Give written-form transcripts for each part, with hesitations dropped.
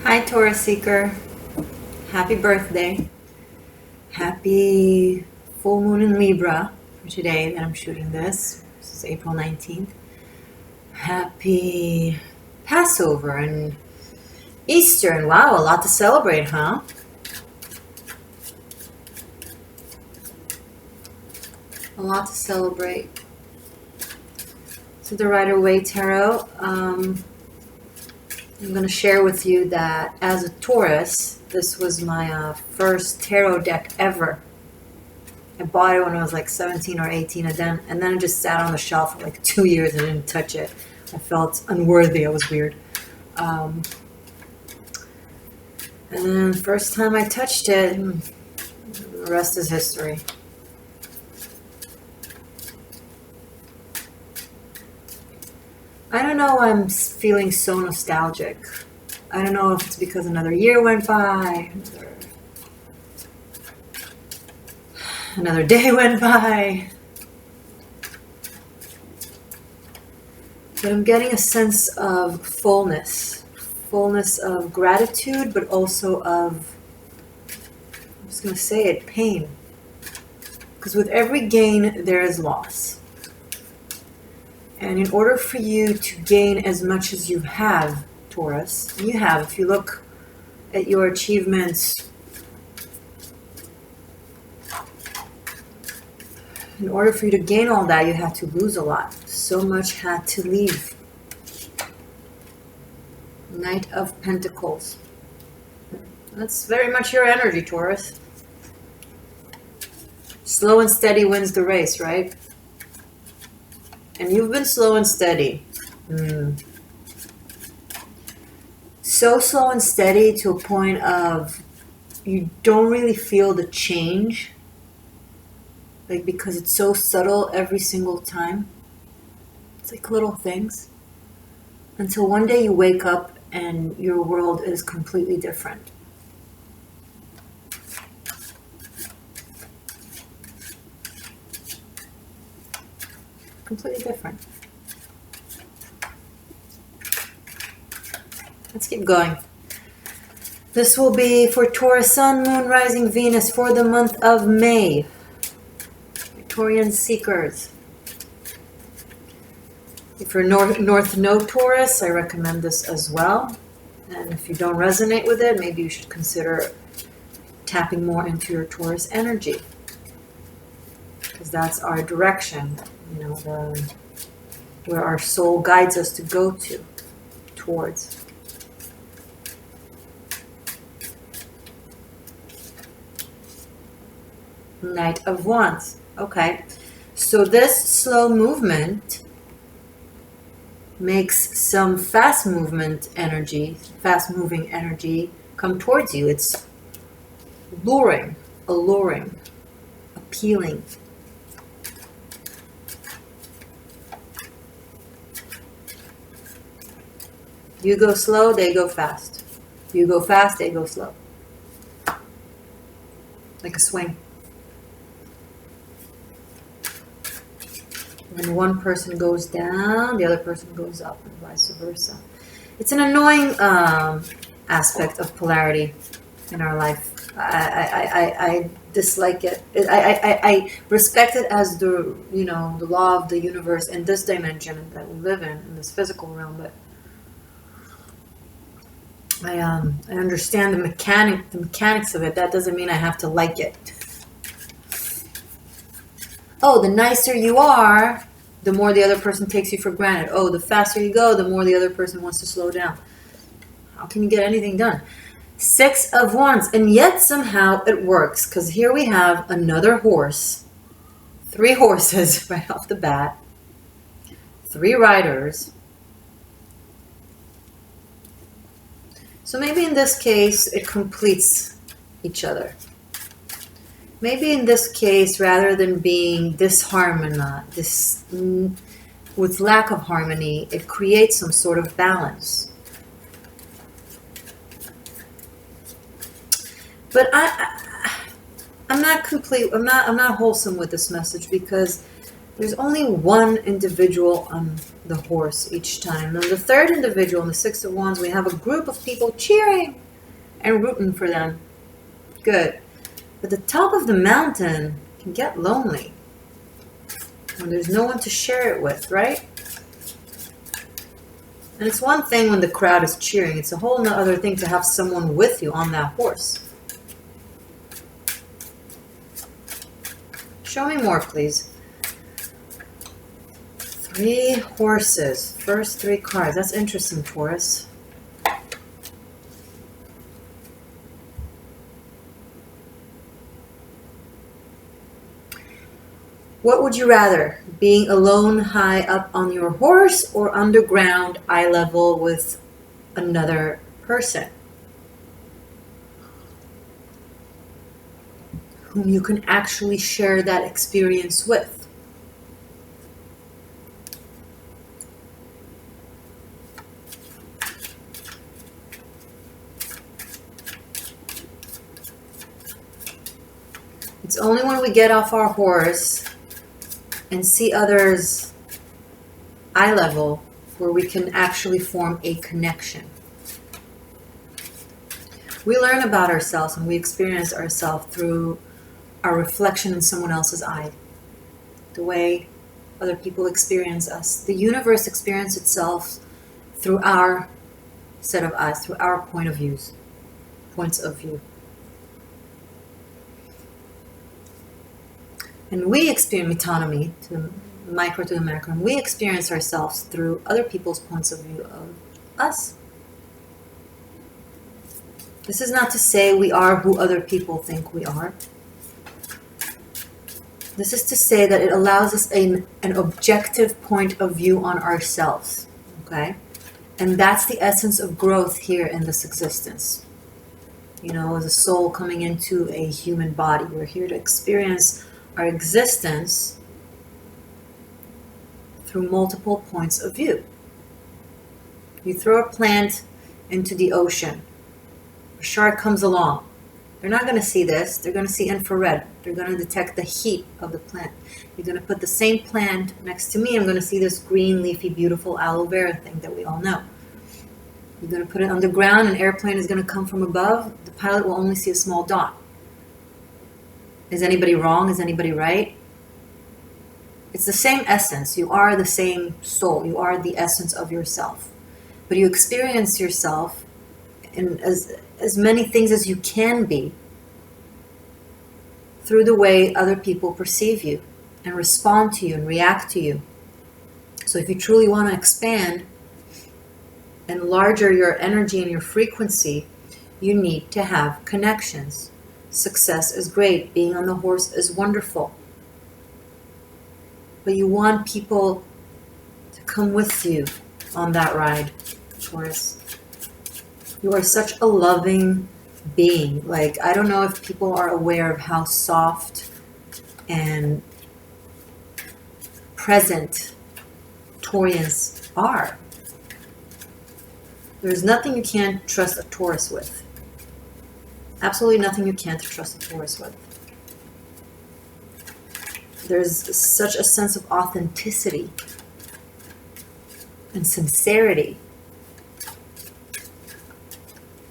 Hi, Taurus Seeker. Happy birthday. Happy full moon in Libra for today that I'm shooting this. This is April 19th. Happy Passover and Easter. And wow, a lot to celebrate, huh? A lot to celebrate. So the Rider-Waite Tarot. I'm going to share with you that as a Taurus, this was my first tarot deck ever. I bought it when I was like 17 or 18, and then it just sat on the shelf for like 2 years and I didn't touch it. I felt unworthy. I was weird. And then first time I touched it, the rest is history. I don't know why I'm feeling so nostalgic. I don't know if it's because another year went by, another day went by. But I'm getting a sense of fullness of gratitude, but also of, I'm just going to say it, pain. Because with every gain, there is loss. And in order for you to gain as much as you have, Taurus, and you have, if you look at your achievements, in order for you to gain all that, you have to lose a lot. So much had to leave. Knight of Pentacles. That's very much your energy, Taurus. Slow and steady wins the race, right? And you've been slow and steady. So slow and steady to a point of you don't really feel the change. Like, because it's so subtle every single time. It's like little things. Until one day you wake up and your world is completely different. Completely different. Let's keep going. This will be for Taurus Sun, Moon, Rising, Venus for the month of May. Victorian Seekers. If you're North Node Taurus, I recommend this as well. And if you don't resonate with it, maybe you should consider tapping more into your Taurus energy. Because that's our direction. You know, where our soul guides us to go towards. Knight of Wands. Okay, so this slow movement makes some fast moving energy come towards you. It's alluring, appealing. You go slow, they go fast. You go fast, they go slow. Like a swing. When one person goes down, the other person goes up, and vice versa. It's an annoying aspect of polarity in our life. I dislike it. I respect it as the law of the universe in this dimension that we live in this physical realm, but I understand the mechanics of it. That doesn't mean I have to like it. Oh, the nicer you are, the more the other person takes you for granted. Oh, the faster you go, the more the other person wants to slow down. How can you get anything done? 6 of Wands, and yet somehow it works, because here we have another horse. 3 horses right off the bat. 3 riders. So maybe in this case, it completes each other. Maybe in this case, rather than being disharmonious, with lack of harmony, it creates some sort of balance. But I'm not wholesome with this message, because there's only one individual I'm the horse each time. Then the third individual, in the Six of Wands, we have a group of people cheering and rooting for them. Good. But the top of the mountain can get lonely when there's no one to share it with, right? And it's one thing when the crowd is cheering. It's a whole other thing to have someone with you on that horse. Show me more, please. 3 horses. First 3 cards. That's interesting, Taurus. What would you rather? Being alone high up on your horse or underground eye level with another person whom you can actually share that experience with? It's only when we get off our horse and see others eye level where we can actually form a connection. We learn about ourselves and we experience ourselves through our reflection in someone else's eye. The way other people experience us. The universe experiences itself through our set of eyes, through our points of view. And we experience metonymy, to the micro to the macro, and we experience ourselves through other people's points of view of us. This is not to say we are who other people think we are. This is to say that it allows us an objective point of view on ourselves. Okay? And that's the essence of growth here in this existence. You know, as a soul coming into a human body, we're here to experience our existence through multiple points of view. You throw a plant into the ocean. A shark comes along. They're not going to see this. They're going to see infrared. They're going to detect the heat of the plant. You're going to put the same plant next to me. I'm going to see this green, leafy, beautiful aloe vera thing that we all know. You're going to put it underground. An airplane is going to come from above. The pilot will only see a small dot. Is anybody wrong? Is anybody right? It's the same essence. You are the same soul. You are the essence of yourself. But you experience yourself in as many things as you can be through the way other people perceive you and respond to you and react to you. So if you truly want to expand and larger your energy and your frequency, you need to have connections. Success is great. Being on the horse is wonderful. But you want people to come with you on that ride, Taurus. You are such a loving being. Like, I don't know if people are aware of how soft and present Taurians are. There's nothing you can't trust a Taurus with. Absolutely nothing you can't trust a Taurus with. There's such a sense of authenticity and sincerity.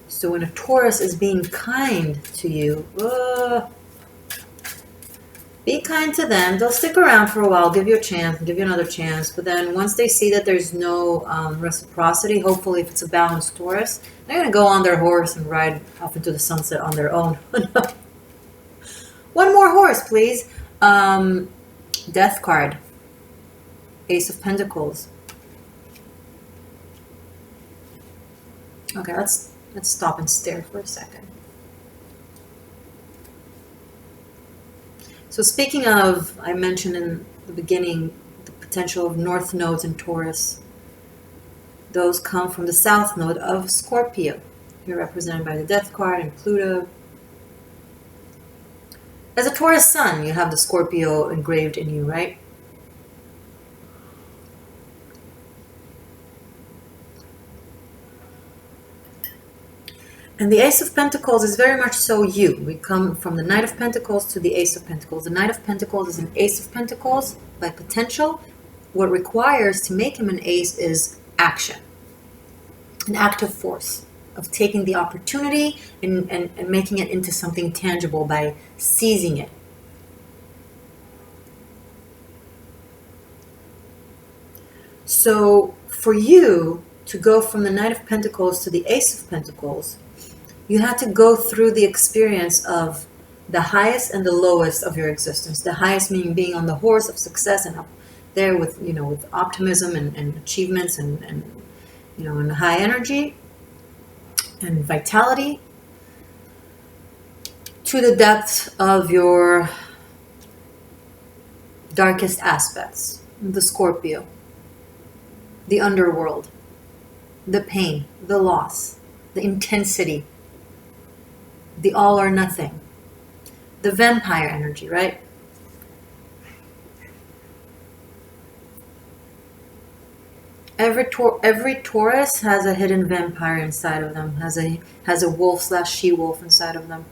So when a Taurus is being kind to you, be kind to them. They'll stick around for a while, give you a chance, give you another chance. But then once they see that there's no reciprocity, hopefully if it's a balanced Taurus, they're going to go on their horse and ride off into the sunset on their own. One more horse, please. Death card. Ace of Pentacles. Okay, let's stop and stare for a second. So speaking of, I mentioned in the beginning the potential of north nodes in Taurus. Those come from the south node of Scorpio. You're represented by the Death card and Pluto. As a Taurus sun, you have the Scorpio engraved in you, right? And the Ace of Pentacles is very much so you. We come from the Knight of Pentacles to the Ace of Pentacles. The Knight of Pentacles is an Ace of Pentacles by potential, what requires to make him an ace is action, an active force of taking the opportunity and making it into something tangible by seizing it. So for you to go from the Knight of Pentacles to the Ace of Pentacles, you had to go through the experience of the highest and the lowest of your existence. The highest meaning being on the horse of success and up there with, with optimism and achievements and and high energy and vitality, to the depths of your darkest aspects, the Scorpio, the underworld, the pain, the loss, the intensity, the all or nothing, the vampire energy, right? Every Taurus has a hidden vampire inside of them, has a wolf/she-wolf inside of them.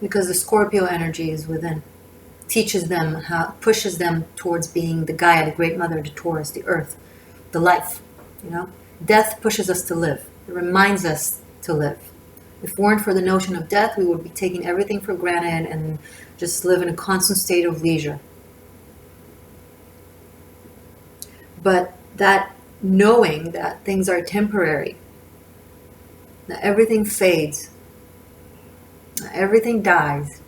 Because the Scorpio energy is within. Teaches them pushes them towards being the Gaia, the Great Mother, the Taurus, the Earth, the life. Death pushes us to live. It reminds us to live. If it weren't for the notion of death, we would be taking everything for granted and just live in a constant state of leisure. But that knowing that things are temporary, that everything fades, that everything dies,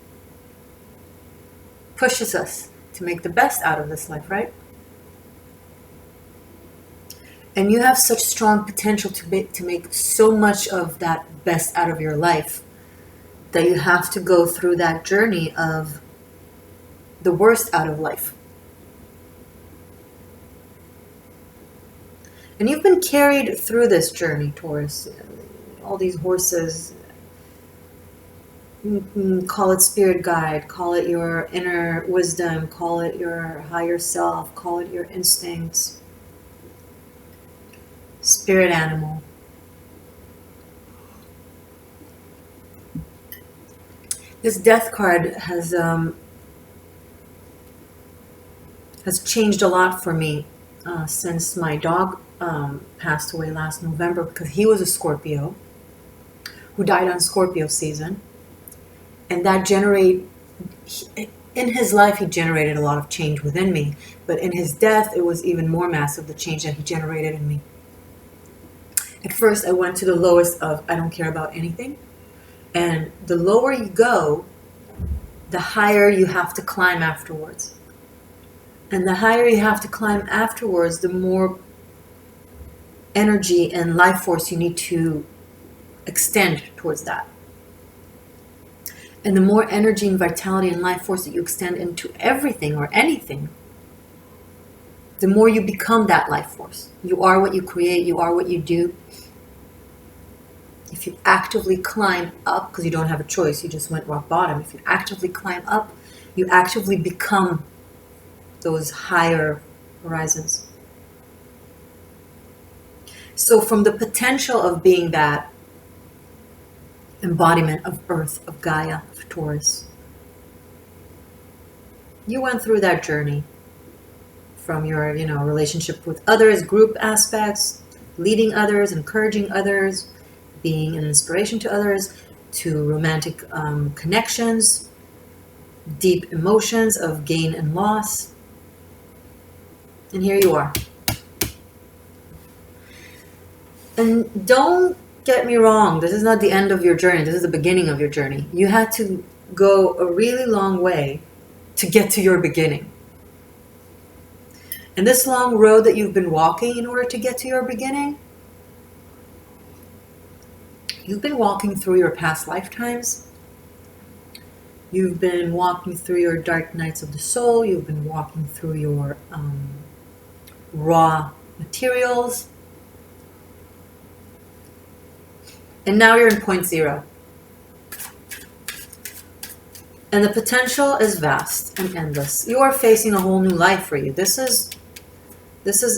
pushes us to make the best out of this life, right? And you have such strong potential to make so much of that best out of your life that you have to go through that journey of the worst out of life. And you've been carried through this journey, Taurus. All these horses, call it spirit guide, call it your inner wisdom, call it your higher self, call it your instincts, spirit animal. This death card has changed a lot for me since my dog passed away last November, because he was a Scorpio who died on Scorpio season. And that in his life, he generated a lot of change within me. But in his death, it was even more massive, the change that he generated in me. At first, I went to the lowest of, I don't care about anything. And the lower you go, the higher you have to climb afterwards. And the higher you have to climb afterwards, the more energy and life force you need to extend towards that. And the more energy and vitality and life force that you extend into everything or anything, the more you become that life force. You are what you create, you are what you do. If you actively climb up, because you don't have a choice, you just went rock bottom. If you actively climb up, you actively become those higher horizons. So from the potential of being that embodiment of Earth, of Gaia, of Taurus, you went through that journey from your, relationship with others, group aspects, leading others, encouraging others, being an inspiration to others, to romantic connections, deep emotions of gain and loss. And here you are. And don't get me wrong, this is not the end of your journey. This is the beginning of your journey. You had to go a really long way to get to your beginning. And this long road that you've been walking in order to get to your beginning, you've been walking through your past lifetimes. You've been walking through your dark nights of the soul. You've been walking through your raw materials. And now you're in point zero. And the potential is vast and endless. You are facing a whole new life for you. This is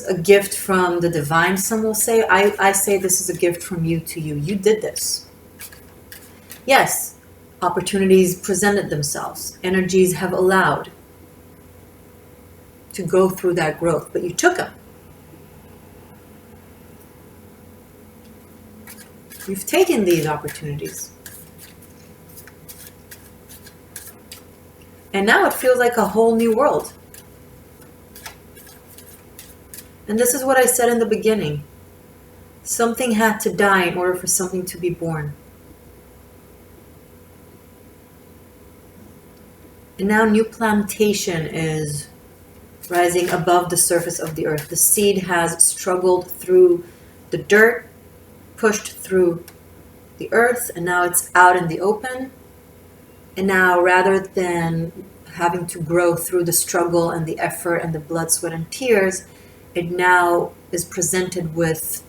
a gift from the divine, some will say. I say this is a gift from you to you. You did this. Yes, opportunities presented themselves. Energies have allowed. to go through that growth, but you took them. You've taken these opportunities. And now it feels like a whole new world. And this is what I said in the beginning. Something had to die in order for something to be born. And now new plantation is rising above the surface of the earth. The seed has struggled through the dirt, pushed through the earth, and now it's out in the open. And now, rather than having to grow through the struggle and the effort and the blood, sweat, and tears, it now is presented with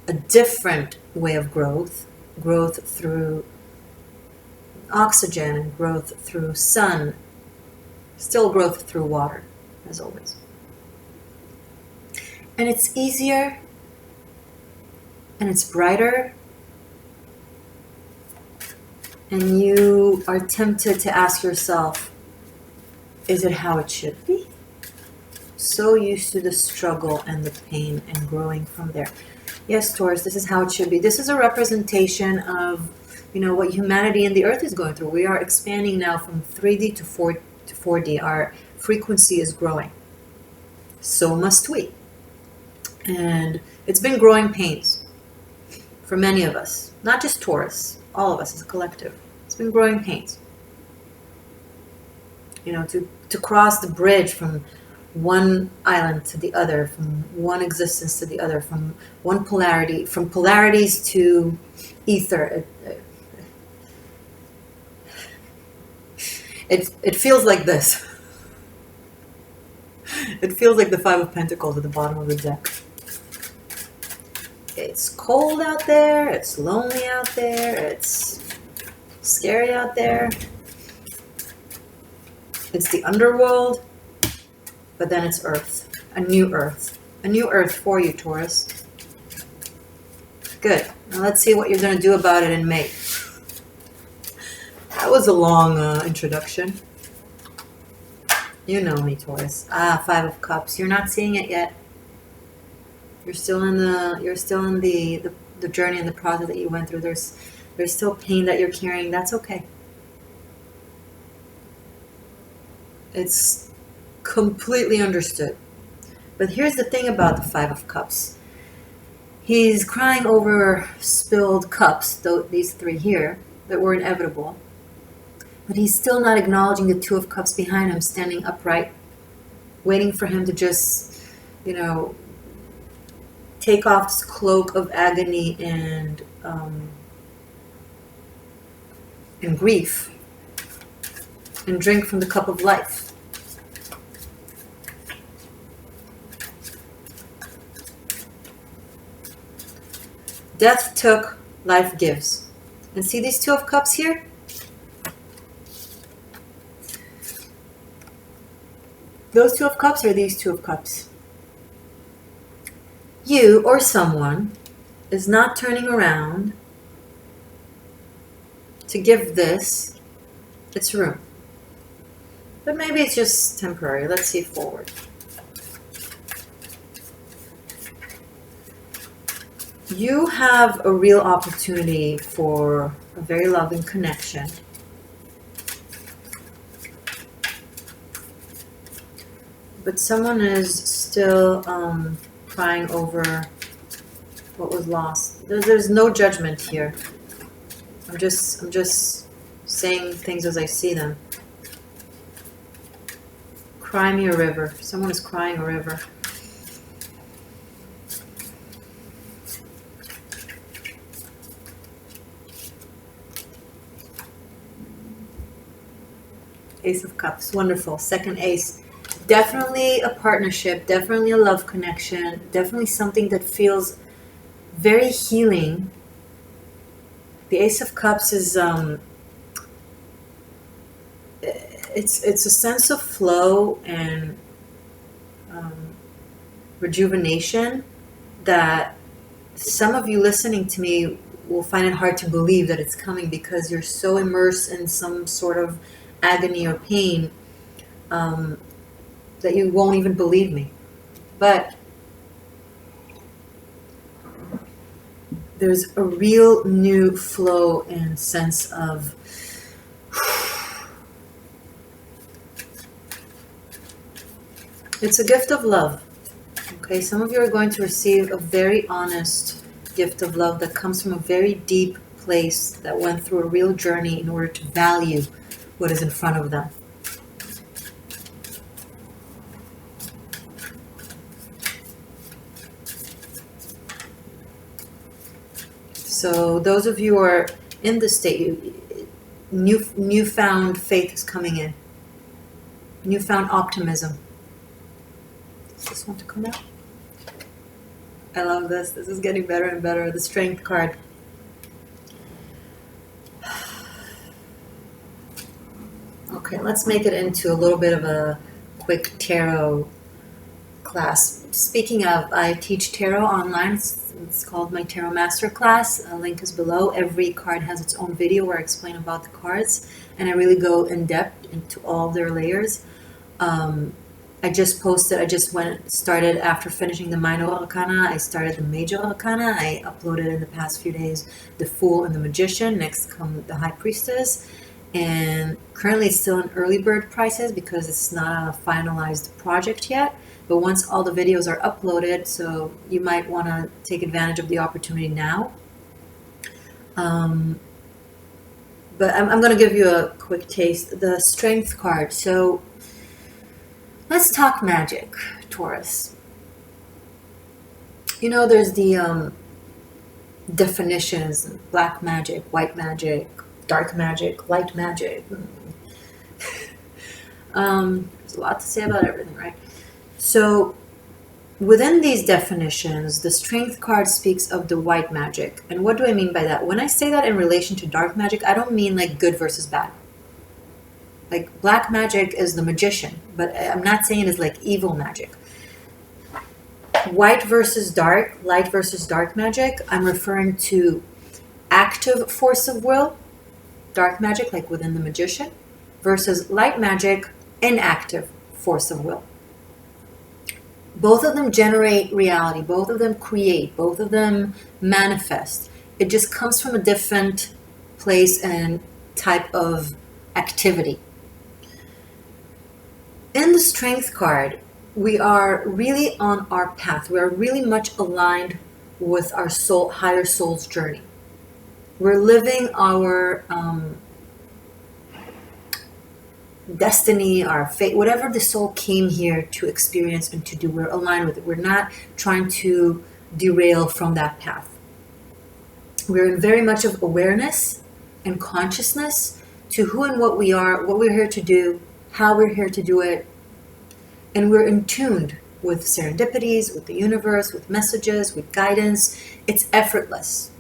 a different way of growth through oxygen and growth through sun, still growth through water, as always. And it's easier, and it's brighter, and you are tempted to ask yourself, is it how it should be? So used to the struggle and the pain and growing from there. Yes, Taurus, this is how it should be. This is a representation of, what humanity and the earth is going through. We are expanding now from 3D to 4D. Our frequency is growing. So must we. And it's been growing pains for many of us. Not just Taurus, all of us as a collective. It's been growing pains. To cross the bridge from one island to the other, from one existence to the other, from one polarity, from polarities to ether. It feels like this. It feels like the Five of Pentacles at the bottom of the deck. It's cold out there, it's lonely out there, it's scary out there. It's the underworld, but then it's earth, a new earth for you, Taurus. Good. Now let's see what you're going to do about it in May. That was a long introduction. You know me, Taurus. Five of Cups. You're not seeing it yet. You're still in the journey and the process that you went through. There's still pain that you're carrying. That's okay. It's completely understood. But here's the thing about the Five of Cups. He's crying over spilled cups, these three here, that were inevitable. But he's still not acknowledging the Two of Cups behind him, standing upright, waiting for him to just, take off this cloak of agony and grief, and drink from the cup of life. Death took, life gives. And see these Two of Cups here? Those Two of Cups are these Two of Cups. You or someone is not turning around to give this its room. But maybe it's just temporary. Let's see forward. You have a real opportunity for a very loving connection. But someone is still crying over what was lost. There's no judgment here. I'm just saying things as I see them. Cry me a river. Someone is crying a river. Ace of Cups. Wonderful. Second ace. Definitely a partnership. Definitely a love connection. Definitely something that feels very healing. The Ace of Cups is it's a sense of flow and rejuvenation that some of you listening to me will find it hard to believe that it's coming because you're so immersed in some sort of agony or pain. that you won't even believe me. But there's a real new flow and sense of it's a gift of love. Okay, some of you are going to receive a very honest gift of love that comes from a very deep place that went through a real journey in order to value what is in front of them. So those of you who are in this state, newfound faith is coming in. Newfound optimism. Does this want to come out? I love this. This is getting better and better. The Strength card. Okay, let's make it into a little bit of a quick tarot class. Speaking of, I teach tarot online. It's called my Tarot Master Class. A link is below. Every card has its own video where I explain about the cards, and I really go in depth into all their layers. I just started after finishing the minor arcana. I started the major arcana. I uploaded in the past few days the Fool and the Magician. Next come the High Priestess. And currently it's still in early bird prices because it's not a finalized project yet. But once all the videos are uploaded, so you might want to take advantage of the opportunity now. But I'm going to give you a quick taste. The Strength card. So let's talk magic, Taurus. You know, there's the definitions: black magic, white magic, dark magic, light magic. There's a lot to say about everything, right? So within these definitions, the Strength card speaks of the white magic. And what do I mean by that? When I say that in relation to dark magic, I don't mean like good versus bad. Like black magic is the magician, but I'm not saying it's like evil magic. White versus dark, light versus dark magic, I'm referring to active force of will, dark magic like within the magician, versus light magic, inactive force of will. Both of them generate reality, both of them create, both of them manifest. It just comes from a different place and type of activity. In the Strength card, we are really on our path. We are really much aligned with our soul, higher soul's journey. We're living our destiny, our fate, whatever the soul came here to experience and to do, we're aligned with it. We're not trying to derail from that path. We're in very much of awareness and consciousness to who and what we are, what we're here to do, how we're here to do it. And we're in tuned with serendipities, with the universe, with messages, with guidance. It's effortless.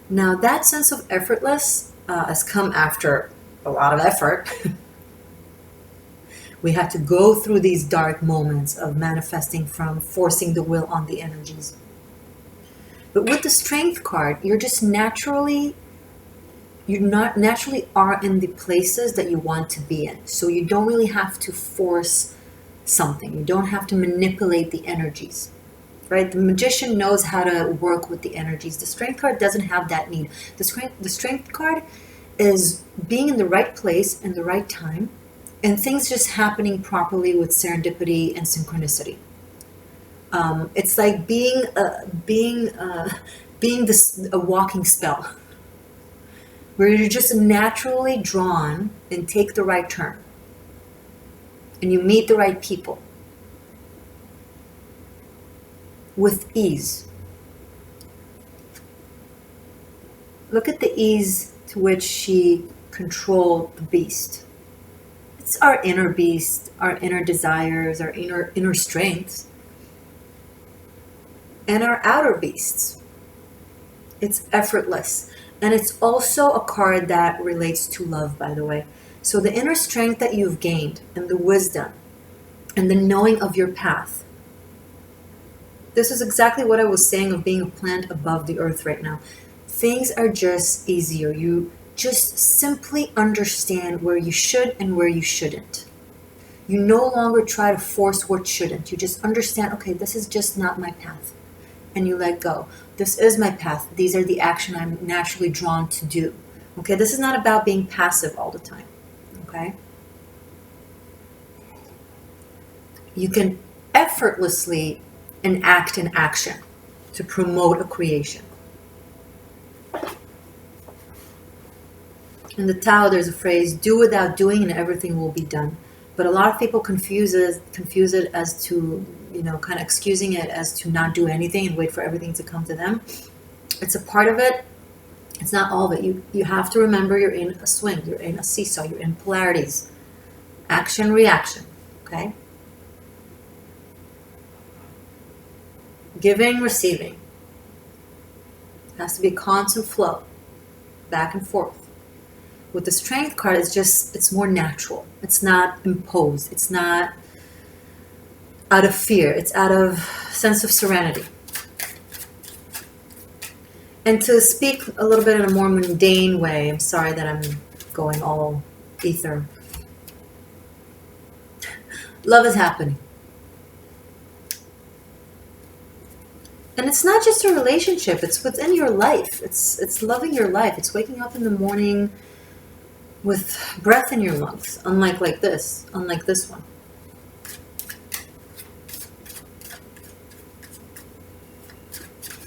Now that sense of effortless has come after a lot of effort. We had to go through these dark moments of manifesting from forcing the will on the energies. But with the Strength card, you're not naturally are in the places that you want to be in. So you don't really have to force something. You don't have to manipulate the energies, right? The magician knows how to work with the energies. The Strength card doesn't have that need. The Strength card is being in the right place in the right time, and things just happening properly with serendipity and synchronicity. It's like being a walking spell, where you're just naturally drawn and take the right turn, and you meet the right people with ease. Look at the ease to which she controlled the beast. It's our inner beast, our inner desires, our inner strengths, and our outer beasts. It's effortless. And it's also a card that relates to love, by the way. So the inner strength that you've gained, and the wisdom, and the knowing of your path. This is exactly what I was saying of being a plant above the earth right now. Things are just easier. You just simply understand where you should and where you shouldn't. You no longer try to force what shouldn't. You just understand, okay, this is just not my path. And you let go. This is my path. These are the action I'm naturally drawn to do. Okay, this is not about being passive all the time. Okay? You can effortlessly enact an action to promote a creation. In the Tao, there's a phrase, do without doing and everything will be done. But a lot of people confuse it as to, kind of excusing it as to not do anything and wait for everything to come to them. It's a part of it. It's not all of it. You have to remember you're in a swing. You're in a seesaw. You're in polarities. Action, reaction. Okay? Giving, receiving. It has to be a constant flow. Back and forth. With the Strength card, it's more natural. It's not imposed. It's not out of fear. It's out of sense of serenity. And to speak a little bit in a more mundane way, I'm sorry that I'm going all ether. Love is happening. And it's not just a relationship. It's within your life. It's loving your life. It's waking up in the morning with breath in your lungs, unlike this one.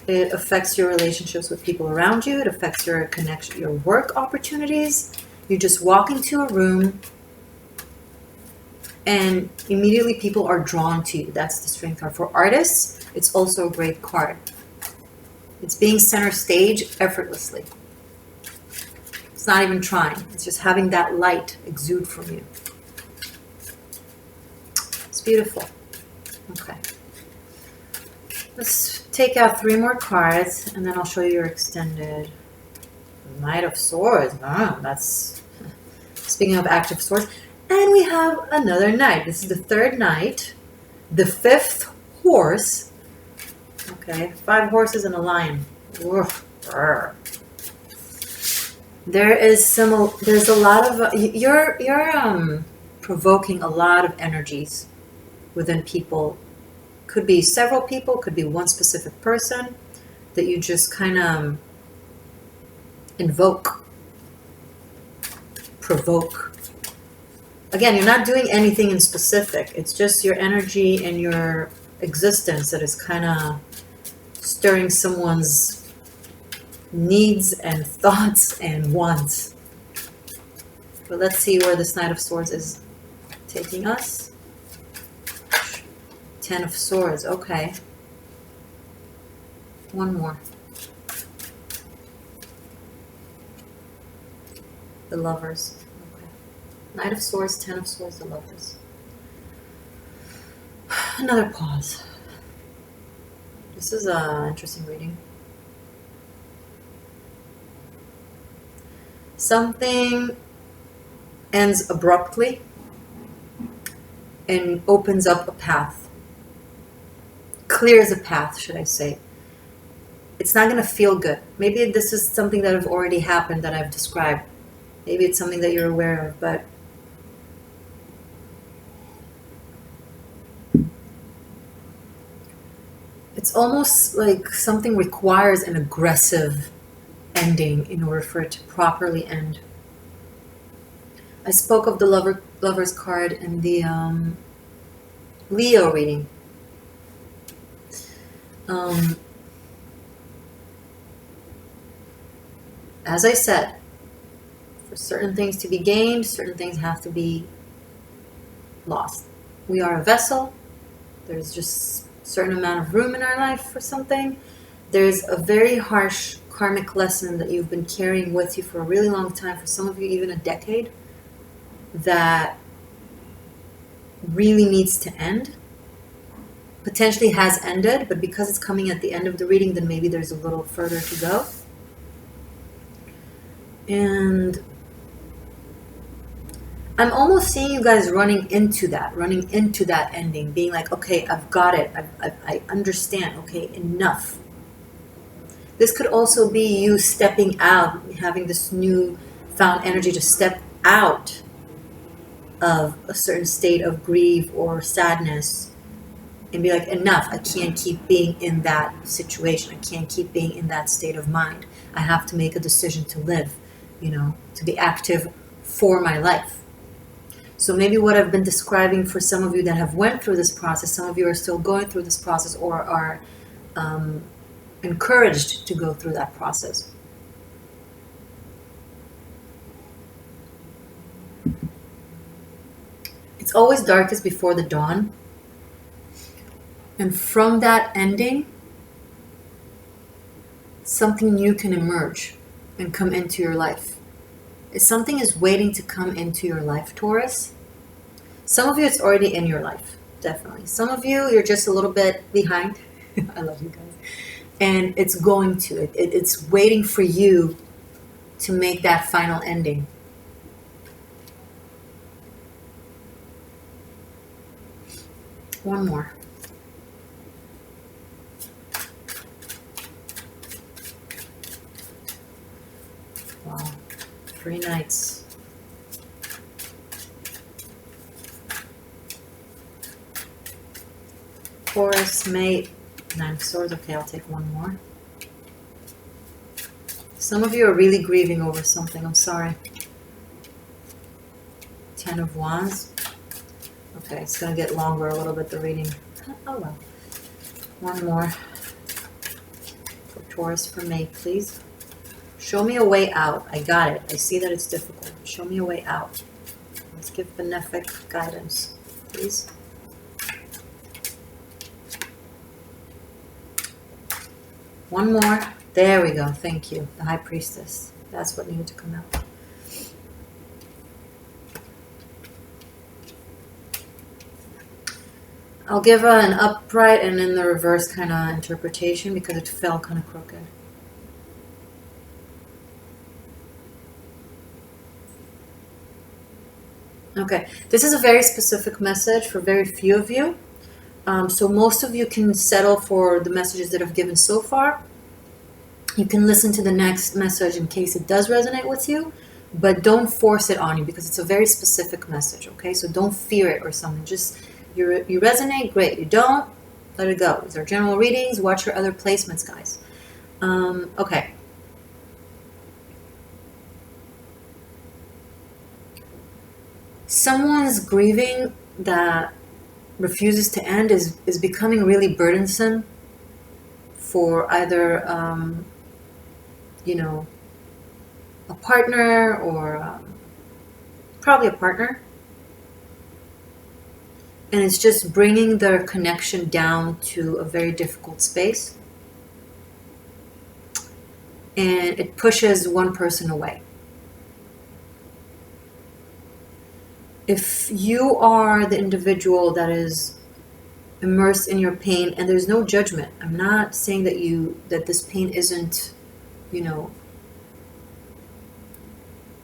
It affects your relationships with people around you. It affects your connection, your work opportunities. You just walk into a room and immediately people are drawn to you. That's the Strength card. For artists, it's also a great card. It's being center stage effortlessly. It's not even trying. It's just having that light exude from you. It's beautiful. Okay. Let's take out 3 more cards, and then I'll show you your extended. Knight of Swords. Ah, that's... Speaking of active swords. And we have another knight. This is the 3rd knight. The 5th horse. Okay, 5 horses and a lion. There's a lot of you're provoking a lot of energies within people. Could be several people, could be one specific person that you just kind of invoke, provoke. Again, you're not doing anything in specific. It's just your energy and your existence that is kind of stirring someone's needs and thoughts and wants. But let's see where this Knight of Swords is taking us. 10 of Swords, okay. One more. The Lovers. Okay. Knight of Swords, 10 of Swords, the Lovers. Another pause. This is an interesting reading. Something ends abruptly and opens up a path. Clears a path, should I say. It's not going to feel good. Maybe this is something that have already happened that I've described. Maybe it's something that you're aware of, but it's almost like something requires an aggressive ending in order for it to properly end. I spoke of the Lover's card in the Leo reading. As I said, for certain things to be gained, certain things have to be lost. We are a vessel. There's just a certain amount of room in our life for something. There's a very harsh karmic lesson that you've been carrying with you for a really long time, for some of you even a decade, that really needs to end. Potentially has ended, but because it's coming at the end of the reading, then maybe there's a little further to go. And I'm almost seeing you guys running into that ending, being like, okay, I've got it. I understand. Okay, enough. This could also be you stepping out, having this new found energy to step out of a certain state of grief or sadness and be like, enough, I can't keep being in that situation. I can't keep being in that state of mind. I have to make a decision to live, to be active for my life. So maybe what I've been describing for some of you that have went through this process, some of you are still going through this process or are encouraged to go through that process. It's always darkest before the dawn. And from that ending, something new can emerge and come into your life. If something is waiting to come into your life, Taurus, some of you, it's already in your life, definitely. Some of you, you're just a little bit behind. I love you guys. And it's going to. It's waiting for you to make that final ending. One more. Wow. 3 nights. Taurus, mate, 9 of Swords. Okay, I'll take one more. Some of you are really grieving over something. I'm sorry. 10 of Wands. Okay, it's going to get longer a little bit, the reading. Oh, well. One more. For Taurus, for May, please. Show me a way out. I got it. I see that it's difficult. Show me a way out. Let's give benefic guidance, please. One more. There we go. Thank you. The High Priestess. That's what needed to come out. I'll give an upright and in the reverse kind of interpretation because it fell kind of crooked. Okay, this is a very specific message for very few of you. So most of you can settle for the messages that I've given so far. You can listen to the next message in case it does resonate with you, but don't force it on you because it's a very specific message, okay? So don't fear it or something. Just, you resonate, great. You don't, let it go. These are general readings. Watch your other placements, guys. Okay. Someone's grieving that refuses to end is becoming really burdensome for either, a partner or probably a partner. And it's just bringing their connection down to a very difficult space. And it pushes one person away. If you are the individual that is immersed in your pain, and there's no judgment, I'm not saying that this pain isn't,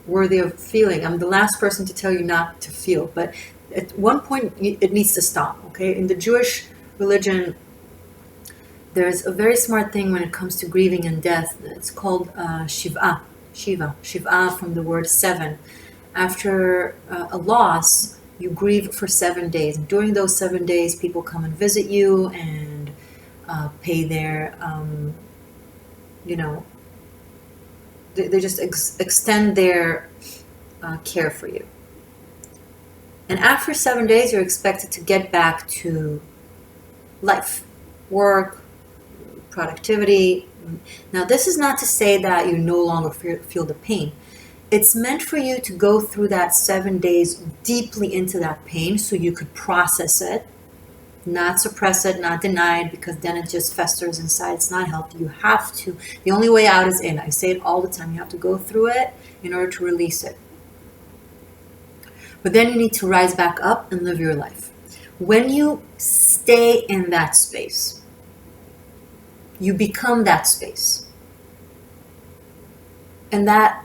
worthy of feeling. I'm the last person to tell you not to feel, but at one point it needs to stop, okay? In the Jewish religion, there's a very smart thing when it comes to grieving and death. It's called Shiva from the word 7. After a loss, you grieve for 7 days. And during those 7 days, people come and visit you and pay their, they just extend their care for you. And after 7 days, you're expected to get back to life, work, productivity. Now, this is not to say that you no longer feel the pain. It's meant for you to go through that 7 days deeply into that pain so you could process it, not suppress it, not deny it, because then it just festers inside. It's not healthy. You have to. The only way out is in. I say it all the time. You have to go through it in order to release it. But then you need to rise back up and live your life. When you stay in that space, you become that space. And that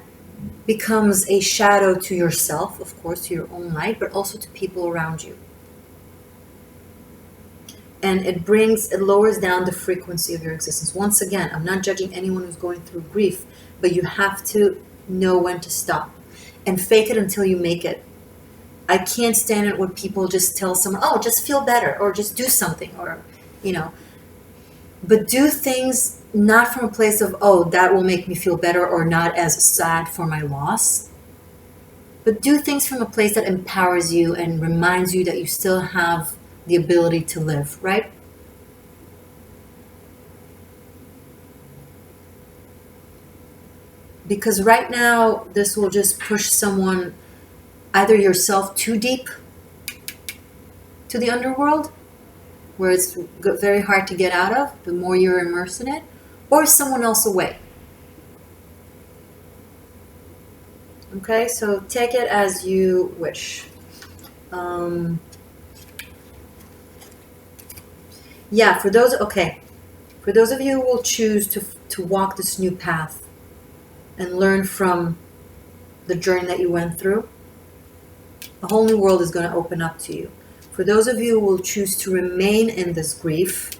becomes a shadow to yourself, of course, to your own light, but also to people around you. And it lowers down the frequency of your existence. Once again, I'm not judging anyone who's going through grief, but you have to know when to stop and fake it until you make it. I can't stand it when people just tell someone, oh, just feel better, or just do something, or, you know. But do things not from a place of, oh, that will make me feel better, or not as sad for my loss. But do things from a place that empowers you and reminds you that you still have the ability to live, right? Because right now, this will just push someone, either yourself, too deep to the underworld, where it's very hard to get out of the more you're immersed in it, or someone else away. Okay, so take it as you wish. Yeah, for those of you who will choose to walk this new path and learn from the journey that you went through, a whole new world is going to open up to you. For those of you who will choose to remain in this grief,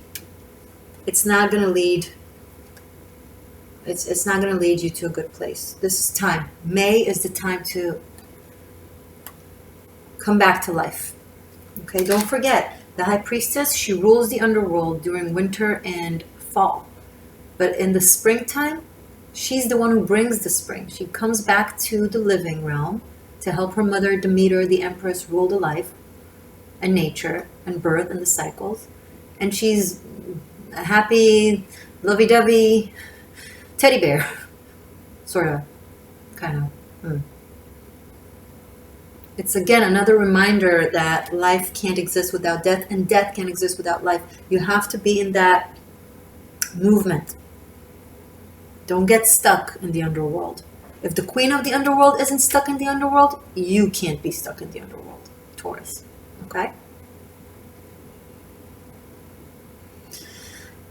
it's not going to lead you to a good place. This is time. May is the time to come back to life. Okay, don't forget, the High Priestess, she rules the underworld during winter and fall. But in the springtime, she's the one who brings the spring. She comes back to the living realm to help her mother Demeter, the Empress, rule the life and nature and birth and the cycles. And she's a happy, lovey-dovey teddy bear. Sort of. Kind of. It's again another reminder that life can't exist without death, and death can't exist without life. You have to be in that movement. Don't get stuck in the underworld. If the queen of the underworld isn't stuck in the underworld, you can't be stuck in the underworld, Taurus. Okay?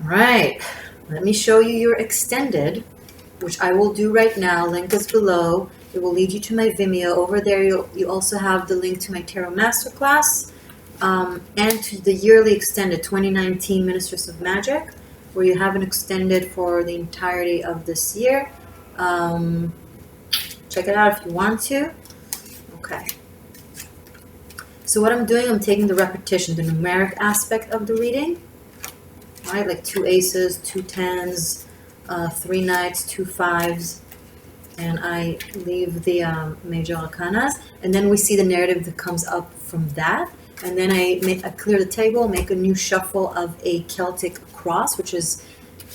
All right. Let me show you your extended, which I will do right now. Link is below. It will lead you to my Vimeo. Over there, you also have the link to my Tarot Masterclass and to the yearly extended 2019 Ministers of Magic, where you have an extended for the entirety of this year. Check it out if you want to. Okay. So what I'm doing, I'm taking the repetition, the numeric aspect of the reading. All right, like 2 aces, 2 tens, 3 knights, 2 fives, and I leave the major arcanas, and then we see the narrative that comes up from that, and then I clear the table, make a new shuffle of a Celtic cross, which is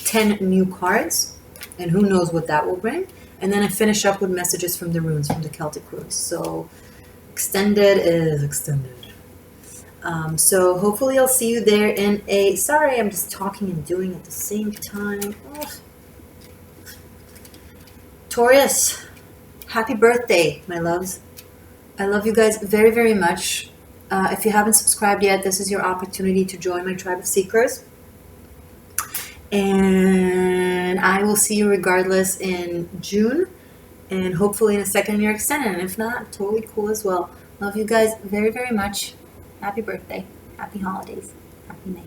10 new cards, and who knows what that will bring, and then I finish up with messages from the runes, from the Celtic runes. So extended is extended. So hopefully I'll see you there in a... Sorry, I'm just talking and doing at the same time. Ugh. Taurus, happy birthday, my loves. I love you guys very, very much. If you haven't subscribed yet, this is your opportunity to join my tribe of seekers. And I will see you regardless in June, and hopefully in a second year extended. And if not, totally cool as well. Love you guys very, very much. Happy birthday. Happy holidays. Happy May.